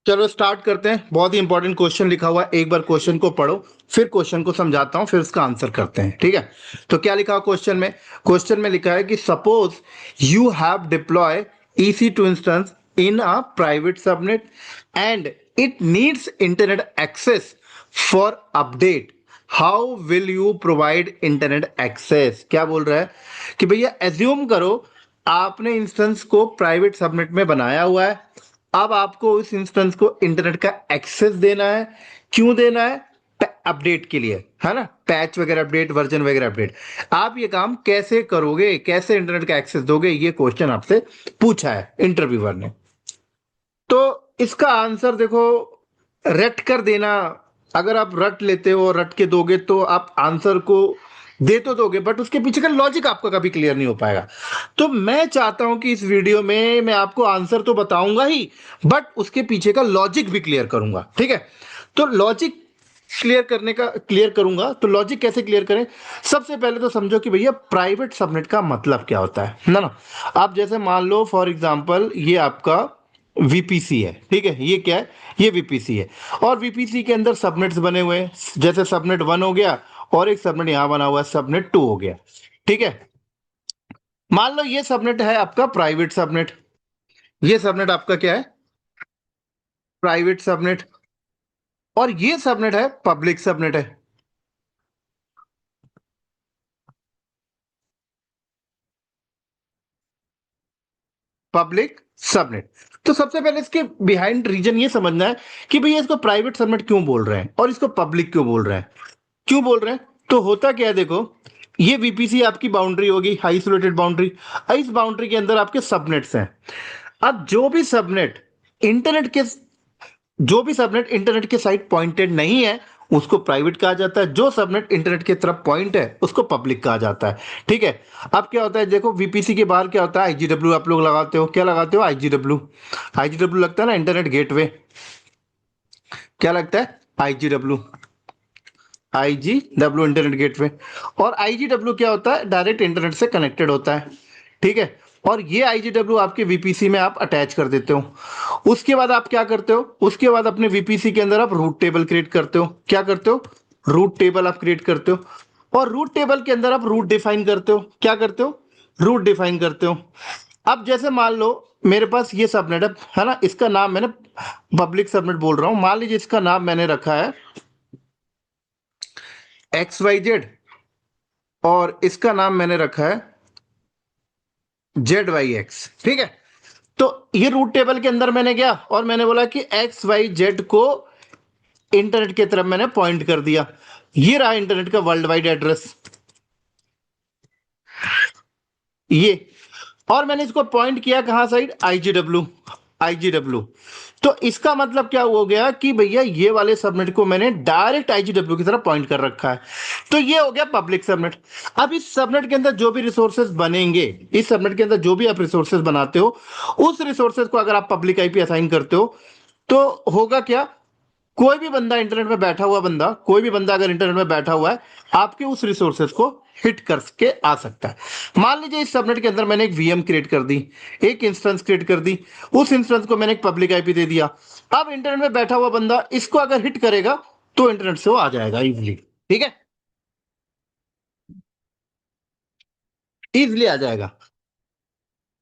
चलो स्टार्ट करते हैं। बहुत ही इंपॉर्टेंट क्वेश्चन लिखा हुआ है, एक बार क्वेश्चन को पढ़ो, फिर क्वेश्चन को समझाता हूं, फिर उसका आंसर करते हैं। ठीक है, तो क्या लिखा हुआ क्वेश्चन में लिखा है कि suppose you have deploy EC2 instance in a private subnet and it needs internet access for update, how will you provide internet access. क्या बोल रहा है कि भैया एज्यूम करो आपने इंस्टेंस को प्राइवेट सबनेट में बनाया हुआ है, अब आपको उस इंस्टेंस को इंटरनेट का एक्सेस देना है। क्यों देना है? अपडेट के लिए, है ना, पैच वगैरह अपडेट, वर्जन वगैरह अपडेट। आप ये काम कैसे करोगे, कैसे इंटरनेट का एक्सेस दोगे, ये क्वेश्चन आपसे पूछा है इंटरव्यूअर ने। तो इसका आंसर देखो, रट कर देना। अगर आप रट लेते हो और रट के दोगे तो आप आंसर को दे तो दोगे, बट उसके पीछे का लॉजिक आपका कभी क्लियर नहीं हो पाएगा। तो मैं चाहता हूं कि इस वीडियो में मैं आपको आंसर तो बताऊंगा ही, बट उसके पीछे का लॉजिक भी क्लियर करूंगा। ठीक है, तो लॉजिक क्लियर करूंगा। तो लॉजिक कैसे क्लियर करें? सबसे पहले तो समझो कि भैया प्राइवेट सबनेट का मतलब क्या होता है ना। आप जैसे मान लो फॉर एग्जांपल ये आपका वीपीसी है। ठीक है, ये क्या है? ये वीपीसी है, और वीपीसी के अंदर सबनेट्स बने हुए हैं। जैसे सबनेट 1 हो गया और एक सबनेट यहां बना हुआ है, सबनेट 2 हो गया। ठीक है, मान लो ये सबनेट है आपका प्राइवेट सबनेट, ये सबनेट आपका क्या है? Private subnet. और ये सबनेट है पब्लिक सबनेट है। Public subnet. तो सबसे पहले इसके बिहाइंड रीजन ये समझना है कि भैया इसको प्राइवेट सबनेट क्यों बोल रहे हैं और इसको पब्लिक क्यों बोल रहे हैं। क्यों बोल रहे हैं? तो होता क्या है देखो, ये वीपीसी आपकी बाउंड्री होगी, आइसोलेटेड बाउंड्री। इस बाउंड्री के अंदर आपके सबनेट्स हैं। अब जो भी सबनेट इंटरनेट के साइड पॉइंटेड नहीं है उसको प्राइवेट कहा जाता है, जो सबनेट इंटरनेट की तरफ पॉइंट है उसको पब्लिक कहा जाता है। ठीक है, अब क्या होता है देखो, वीपीसी के बाहर क्या होता है? आईजीडब्ल्यू आप लोग लगाते हो, क्या लगाते हो? आईजीडब्ल्यू। आईजीडब्ल्यू लगता है ना, इंटरनेट गेटवे। क्या लगता है? आईजीडब्ल्यू। आईजीडब्ल्यू इंटरनेट गेटवे। और आईजीडब्ल्यू क्या होता है? डायरेक्ट इंटरनेट से कनेक्टेड होता है। ठीक है, और ये आईजीडब्ल्यू आपके वीपीसी में आप अटैच कर देते हो। उसके बाद आप क्या करते हो? उसके बाद अपने वीपीसी के अंदर आप रूट टेबल क्रिएट करते हो। क्या करते हो? रूट टेबल आप क्रिएट करते हो। और रूट टेबल के अंदर आप रूट डिफाइन करते हो। क्या करते हो? रूट डिफाइन करते हो। अब जैसे मान लो मेरे पास ये सबनेट है ना, इसका नाम मैंने पब्लिक सबनेट बोल रहा हूं। मान लीजिए इसका नाम मैंने रखा है XYZ, और इसका नाम मैंने रखा है ZYX। ठीक है, तो ये रूट टेबल के अंदर मैंने गया और मैंने बोला कि XYZ को इंटरनेट की तरफ मैंने पॉइंट कर दिया। ये रहा इंटरनेट का वर्ल्ड वाइड एड्रेस, ये। और मैंने इसको पॉइंट किया कहां साइड? आईजीडब्ल्यू। आईजीडब्ल्यू। तो इसका मतलब क्या हो गया कि भैया ये वाले सबनेट को मैंने डायरेक्ट आईजीडब्ल्यू की तरफ पॉइंट कर रखा है। तो ये हो गया पब्लिक सबनेट। अब इस सबनेट के अंदर जो भी रिसोर्सेज बनेंगे, इस सबनेट के अंदर जो भी आप रिसोर्सेज बनाते हो, उस रिसोर्सेज को अगर आप पब्लिक आईपी असाइन करते हो तो होगा क्या? कोई भी बंदा इंटरनेट में बैठा हुआ बंदा, कोई भी बंदा अगर इंटरनेट में बैठा हुआ है, आपके उस रिसोर्सेज को हिट करके आ सकता है। मान लीजिए इस सबनेट के अंदर मैंने एक वीएम क्रिएट कर दी, एक इंस्टेंस क्रिएट कर दी, उस इंस्टेंस को मैंने एक पब्लिक आईपी दे दिया। अब इंटरनेट में बैठा हुआ बंदा इसको अगर हिट करेगा तो इंटरनेट से वो आ जाएगा इजिली। ठीक है, इजिली आ जाएगा।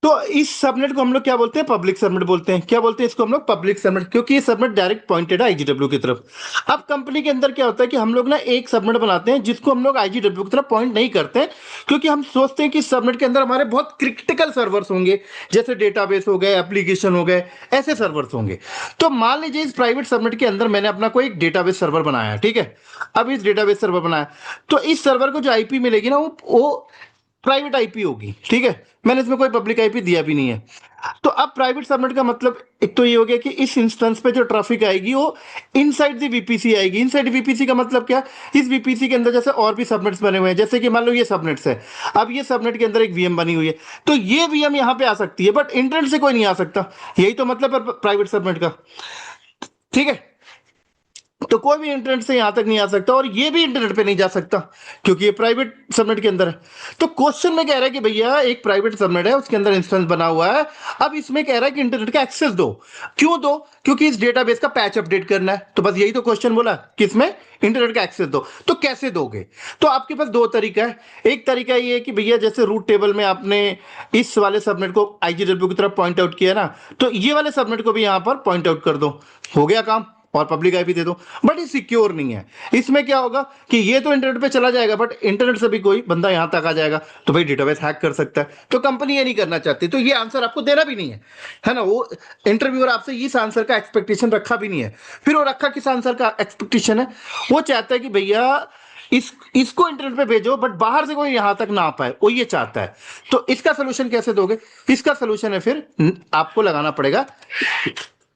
तो इस सबनेट को हम लोग क्या बोलते हैं? पब्लिक सबनेट बोलते हैं। क्या बोलते हैं इसको हम लोग? पब्लिक सबनेट, क्योंकि ये सबनेट डायरेक्ट पॉइंटेड है आईजीडब्ल्यू की तरफ। अब कंपनी के अंदर क्या होता है कि हम लोग ना एक सबनेट बनाते हैं जिसको हम लोग आईजीडब्ल्यू की तरफ पॉइंट नहीं करते हैं, क्योंकि हम सोचते हैं कि सबनेट के अंदर हमारे बहुत क्रिटिकल सर्वर्स होंगे, जैसे डेटाबेस हो गए, एप्लीकेशन हो गए, ऐसे सर्वर्स होंगे। तो मान लीजिए इस प्राइवेट सबनेट के अंदर मैंने अपना कोई एक डेटाबेस सर्वर बनाया। ठीक है, अब इस डेटाबेस सर्वर बनाया तो इस सर्वर को जो आईपी मिलेगी ना, वो प्राइवेट आईपी होगी। ठीक है, मैंने इसमें कोई पब्लिक आईपी दिया भी नहीं है। तो अब प्राइवेट सबनेट का मतलब एक तो ये हो गया कि इस इंस्टेंस पे जो ट्रैफिक आएगी वो इनसाइड द वीपीसी आएगी। इनसाइड वीपीसी का मतलब क्या? इस वीपीसी के अंदर जैसे और भी सबनेट्स बने हुए हैं, जैसे कि मान लो ये सबनेट्स है। अब ये सबनेट के अंदर एक वीएम बनी हुई है, तो ये वीएम यहां पे आ सकती है, बट इंटरनेट से कोई नहीं आ सकता। यही तो मतलब है प्राइवेट सबनेट का। ठीक है, तो कोई भी इंटरनेट से यहां तक नहीं आ सकता और ये भी इंटरनेट पे नहीं जा सकता क्योंकि ये प्राइवेट सबनेट के अंदर है। तो क्वेश्चन में कह रहा है कि भैया एक प्राइवेट सबनेट है, उसके अंदर इंस्टेंस बना हुआ है। अब इसमें कह रहा है कि इंटरनेट का एक्सेस दो। क्यों दो? क्योंकि इस डेटाबेस का पैच अपडेट करना है। तो बस यही तो क्वेश्चन बोला कि इसमें इंटरनेट का एक्सेस दो। तो कैसे दोगे? तो आपके पास दो तरीका है। एक तरीका ये है कि भैया जैसे रूट टेबल में आपने इस वाले सबनेट को आईजीडब्ल्यू की तरफ पॉइंट आउट किया ना, तो ये वाले सबनेट को भी यहां पर पॉइंट आउट कर दो, हो गया काम, और पब्लिक आईपी दे दो। बट ये सिक्योर नहीं है। इसमें क्या होगा कि ये तो इंटरनेट पे चला जाएगा, बट इंटरनेट से भी कोई बंदा यहां तक आ जाएगा तो भाई डेटाबेस हैक कर सकता है। तो कंपनी ये नहीं करना चाहती, तो ये आंसर आपको देना भी नहीं है ना। वो इंटरव्यूअर आपसे इस आंसर का एक्सपेक्टेशन रखा भी नहीं है। फिर वो रखा किस आंसर का एक्सपेक्टेशन है? वो चाहता है कि भैया इसको इंटरनेट पे भेजो बट बाहर से कोई यहां तक ना आ पाए, वो ये चाहता है। तो इसका सोल्यूशन कैसे दोगे? इसका सोल्यूशन है फिर आपको लगाना पड़ेगा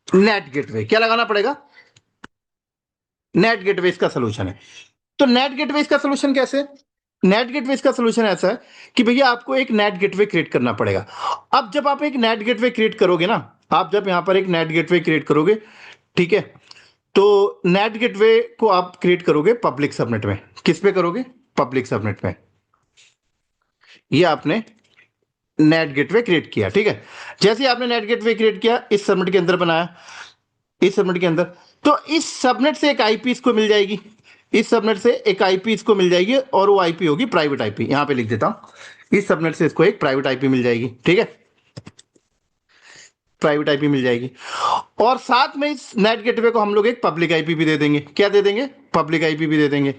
नेट गेटवे। क्या लगाना पड़ेगा? नेट गेटवे इसका सोल्यूशन है। तो नेट गेटवे इसका सोल्यूशन कैसे? नेट गेटवे इसका सोल्यूशन ऐसा है कि भैया आपको एक नेट गेटवे क्रिएट करना पड़ेगा। अब जब आप एक नेट गेटवे क्रिएट करोगे ना, आप जब यहां पर एक नेट गेटवे क्रिएट करोगे, ठीक है, तो नेट गेटवे को आप क्रिएट करोगे पब्लिक सबनेट में। किस पे करोगे? पब्लिक सबनेट में। ये आपने नेट गेटवे क्रिएट किया, ठीक है। जैसे ही आपने नेट गेटवे क्रिएट किया, इस सबनेट के अंदर बनाया, इस सबनेट के अंदर, तो इस सबनेट से एक आईपी इसको मिल जाएगी। इस सबनेट से एक आईपी इसको मिल जाएगी और वो आईपी होगी प्राइवेट आईपी। यहां पे लिख देता हूं, इस सबनेट से इसको एक प्राइवेट आईपी मिल जाएगी, ठीक है, प्राइवेट आईपी मिल जाएगी। और साथ में इस नेट गेटवे को हम लोग एक पब्लिक आईपी भी दे देंगे। क्या दे देंगे? पब्लिक आईपी भी दे देंगे,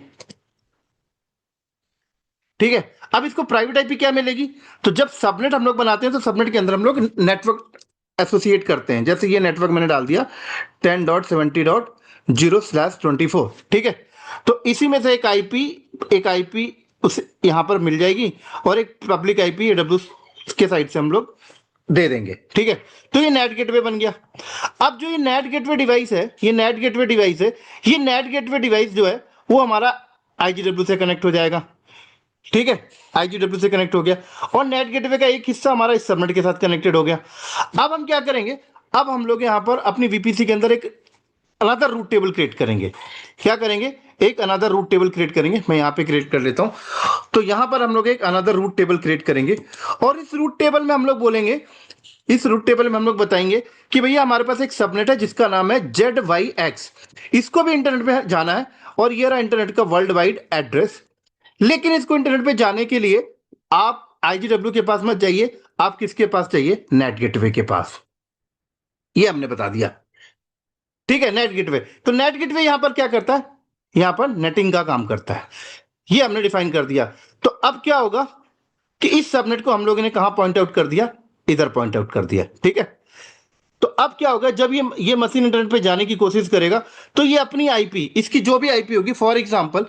ठीक है। अब इसको प्राइवेट आईपी क्या मिलेगी? तो जब सबनेट हम लोग बनाते हैं तो सबनेट के अंदर हम लोग नेटवर्क एसोसिएट करते हैं। जैसे ये नेटवर्क मैंने डाल दिया 10.70.0/24, ठीक है। तो इसी में से एक आईपी उस यहां पर मिल जाएगी और एक पब्लिक आईपी एडब्ल्यू के साइड से हम लोग दे देंगे, ठीक है। तो ये नेट गेटवे बन गया। अब जो ये नेट गेटवे डिवाइस है, ये नेट गेटवे डिवाइस है, ये नेट गेटवे डिवाइस जो है वो हमारा आईजीडब्ल्यू से कनेक्ट हो जाएगा, ठीक है। आईजीडब्ल्यू से कनेक्ट हो गया और नेट गेटवे का एक हिस्सा हमारा इस सबनेट के साथ कनेक्टेड हो गया। अब हम क्या करेंगे? अब हम लोग यहां पर अपनी वीपीसी के अंदर एक अनदर रूट टेबल क्रिएट करेंगे। क्या करेंगे? एक अनदर रूट टेबल क्रिएट करेंगे। मैं यहां पे क्रिएट कर लेता हूं। तो यहां पर हम लोग एक अनदर रूट टेबल क्रिएट करेंगे और इस रूट टेबल में हम लोग बोलेंगे, इस रूट टेबल में हम लोग बताएंगे कि भैया हमारे पास एक सबनेट है जिसका नाम है ZYX। इसको भी इंटरनेट पे जाना है और ये रहा इंटरनेट का वर्ल्ड वाइड एड्रेस। लेकिन इसको इंटरनेट पे जाने के लिए आप आईजीडब्ल्यू के पास मत जाइए, आप किसके पास चाहिए? नेट गेटवे के पास। ये हमने बता दिया, ठीक है। नेट गेटवे, तो नेट गेटवे यहां पर क्या करता है? यहां पर नेटिंग का काम करता है। ये हमने डिफाइन कर दिया। तो अब क्या होगा कि इस सबनेट को हम लोगों ने कहां पॉइंट आउट कर दिया? इधर पॉइंट आउट कर दिया, ठीक है। तो अब क्या होगा, जब ये मशीन इंटरनेट पे जाने की कोशिश करेगा तो ये अपनी आईपी, इसकी जो भी आईपी होगी, फॉर एग्जांपल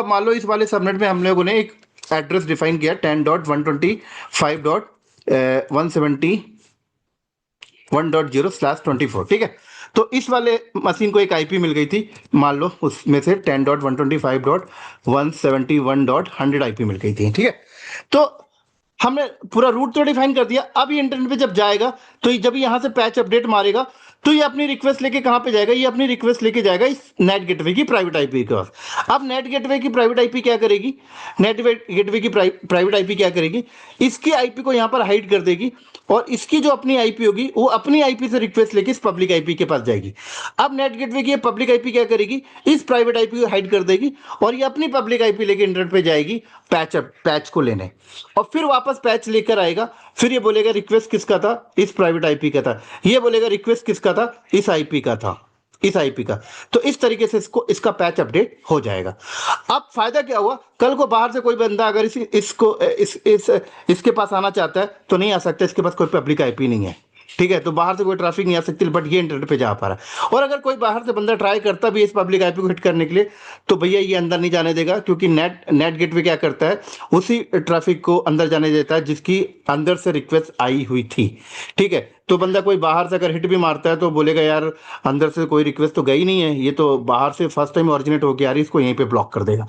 मान लो इस वाले सबनेट में हम लोगों ने एक एड्रेस डिफाइन किया 10.125.170/24, ठीक है। तो इस वाले मशीन को एक आईपी मिल गई थी, मान लो उसमें से 10.125.171.100 आईपी मिल गई थी, ठीक है। तो हमने पूरा रूट तो डिफाइन कर दिया। अब ये इंटरनेट पे जब जाएगा तो जब यहां से पैच अपडेट मारेगा तो ये अपनी रिक्वेस्ट लेके कहां पे जाएगा? ये अपनी रिक्वेस्ट लेके जाएगा इस नेट गेटवे की प्राइवेट आईपी के पास। अब नेट गेटवे की प्राइवेट आईपी क्या करेगी? नेट गेटवे की प्राइवेट आईपी क्या करेगी? इसकी आईपी को यहां पर हाइड कर देगी और इसकी जो अपनी आईपी होगी वो अपनी आईपी से रिक्वेस्ट लेके इस पब्लिक आईपी के पास जाएगी। अब नेट गेटवे की पब्लिक आईपी क्या करेगी? इस प्राइवेट आईपी को हाइड कर देगी और ये अपनी पब्लिक आईपी लेके इंटरनेट पे जाएगी पैच को लेने, और फिर वापस पैच लेकर आएगा। फिर ये बोलेगा रिक्वेस्ट किसका था? इस प्राइवेट आईपी का था। ये बोलेगा रिक्वेस्ट किसका था? इस आईपी का था, इस आईपी का। तो इस तरीके से इसका पैच अपडेट हो जाएगा। अब फायदा क्या हुआ? कल को बाहर से कोई बंदा अगर इसके पास आना चाहता है तो नहीं आ सकता, इसके पास कोई पब्लिक आईपी नहीं है, ठीक है। तो बाहर से कोई ट्रैफिक नहीं आ सकती, बट ये इंटरनेट पे जा पा रहा है। और अगर कोई बाहर से बंदा ट्राई करता भी इस पब्लिक आईपी को हिट करने के लिए तो भैया ये अंदर नहीं जाने देगा, क्योंकि नेट गेटवे क्या करता है? उसी ट्रैफिक को अंदर जाने देता है जिसकी अंदर से रिक्वेस्ट आई हुई थी, ठीक है। तो बंदा कोई बाहर से अगर हिट भी मारता है तो बोलेगा यार अंदर से कोई रिक्वेस्ट तो गई नहीं है, ये तो बाहर से फर्स्ट टाइम ओरिजिनेट हो गया, यार इसको यहीं पे ब्लॉक कर देगा।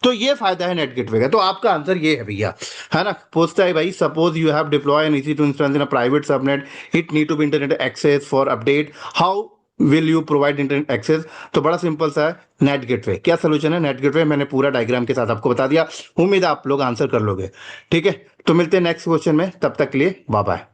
तो ये फायदा है नेट गेटवे का। तो आपका आंसर ये है भैया, है ना। पूछता है भाई, suppose you have deploy an EC two instance in a private subnet, it need to be internet access for update, how will you provide internet access? तो बड़ा सिंपल सा है, नेट गेटवे। क्या सोल्यूशन है नेट गेटवे? मैंने पूरा diagram के साथ आपको बता दिया, उम्मीद है आप लोग आंसर कर लोगे। ठीक है, तो मिलते हैं नेक्स्ट क्वेश्चन में, तब तक के लिए बाय बाय।